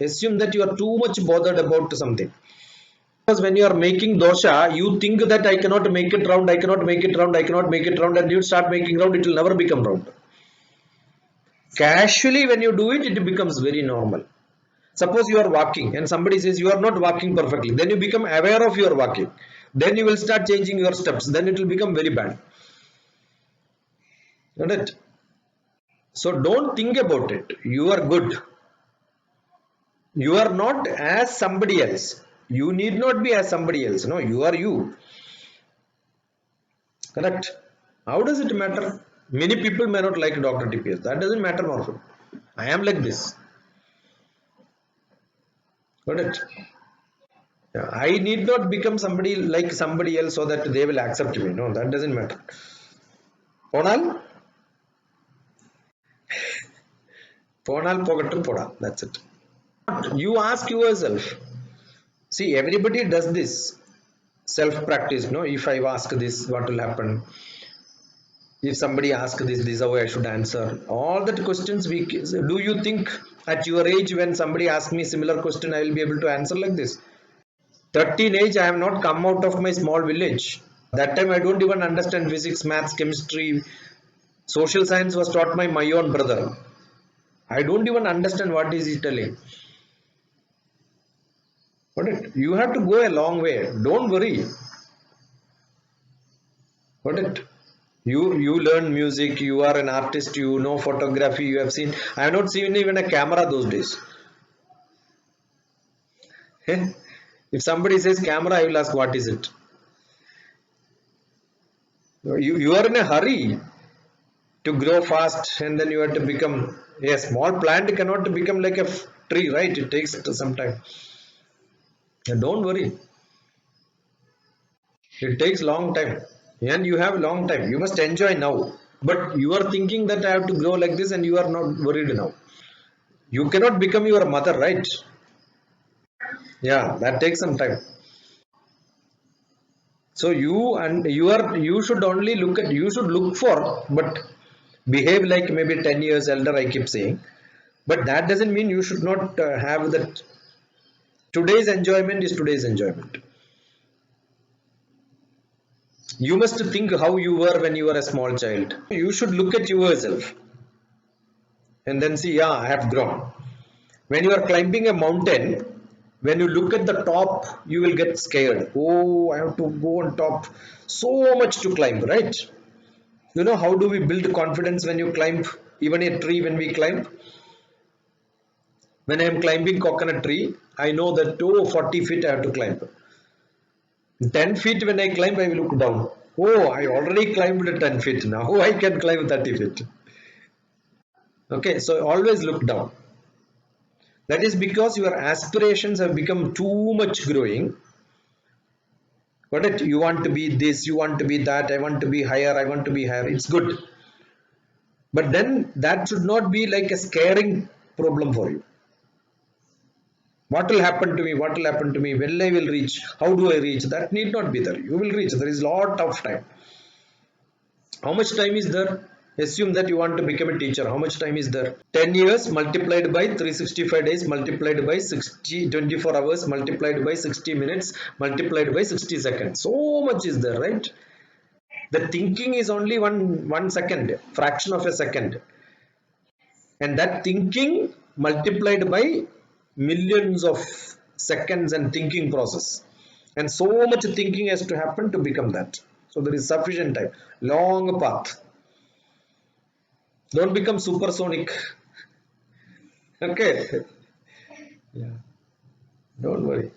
Assume that you are too much bothered about something. Because when you are making dosha, you think that I cannot make it round, I cannot make it round, I cannot make it round, and you start making round, it will never become round. Casually, when you do it, it becomes very normal. Suppose you are walking and somebody says you are not walking perfectly, then you become aware of your walking. Then you will start changing your steps, then it will become very bad. Got it? So don't think about it. You are good. You are not as somebody else. You need not be as somebody else. No, you are you. Correct? How does it matter? Many people may not like Dr. TPS. That doesn't matter, Morphin. I am like this. Got it? Yeah, I need not become somebody like somebody else so that they will accept me. No, that doesn't matter. Ponal? Ponal Pogattu Poda. That's it. You ask yourself. See, everybody does this self practice. No, if I ask this, what will happen? If somebody asks this is how I should answer. All that questions we do. You think at your age when somebody asks me similar question I will be able to answer like this? 13 age I have not come out of my small village. That time I don't even understand physics, maths, chemistry. Social science was taught by my own brother. I don't even understand what is he telling. Got it? You have to go a long way. Don't worry. Got it? You learn music, you are an artist, you know photography, you have seen. I have not seen even a camera those days. If somebody says camera, I will ask what is it. You are in a hurry to grow fast, and then you have to become a small plant cannot become like a tree, right? It takes some time. And don't worry, it takes long time, and you have long time. You must enjoy now. But you are thinking that I have to grow like this, and you are not worried now. You cannot become your mother, right? Yeah, that takes some time. So you should only look at, you should look for, but behave like maybe 10 years elder, I keep saying. But that doesn't mean you should not have that. Today's enjoyment is today's enjoyment. You must think how you were when you were a small child. You should look at yourself and then see, yeah, I have grown. When you are climbing a mountain, when you look at the top, you will get scared. Oh, I have to go on top, so much to climb, right? You know how do we build confidence when you climb even a tree? When we climb, when I am climbing coconut tree, I know that 40 feet I have to climb. 10 feet when I climb, I will look down. Oh, I already climbed 10 feet, now I can climb 30 feet. Okay, so always look down. That is because your aspirations have become too much growing. Got it? You want to be this, you want to be that, I want to be higher, I want to be higher. It's good. But then that should not be like a scaring problem for you. What will happen to me? What will happen to me? When I will reach? How do I reach? That need not be there. You will reach. There is a lot of time. How much time is there? Assume that you want to become a teacher. How much time is there? 10 years multiplied by 365 days multiplied by 24 hours multiplied by 60 minutes multiplied by 60 seconds. So much is there, right? The thinking is only one second, fraction of a second. And that thinking multiplied by millions of seconds and thinking process. And so much thinking has to happen to become that. So there is sufficient time. Long path. Don't become supersonic. Okay. Yeah. Don't worry.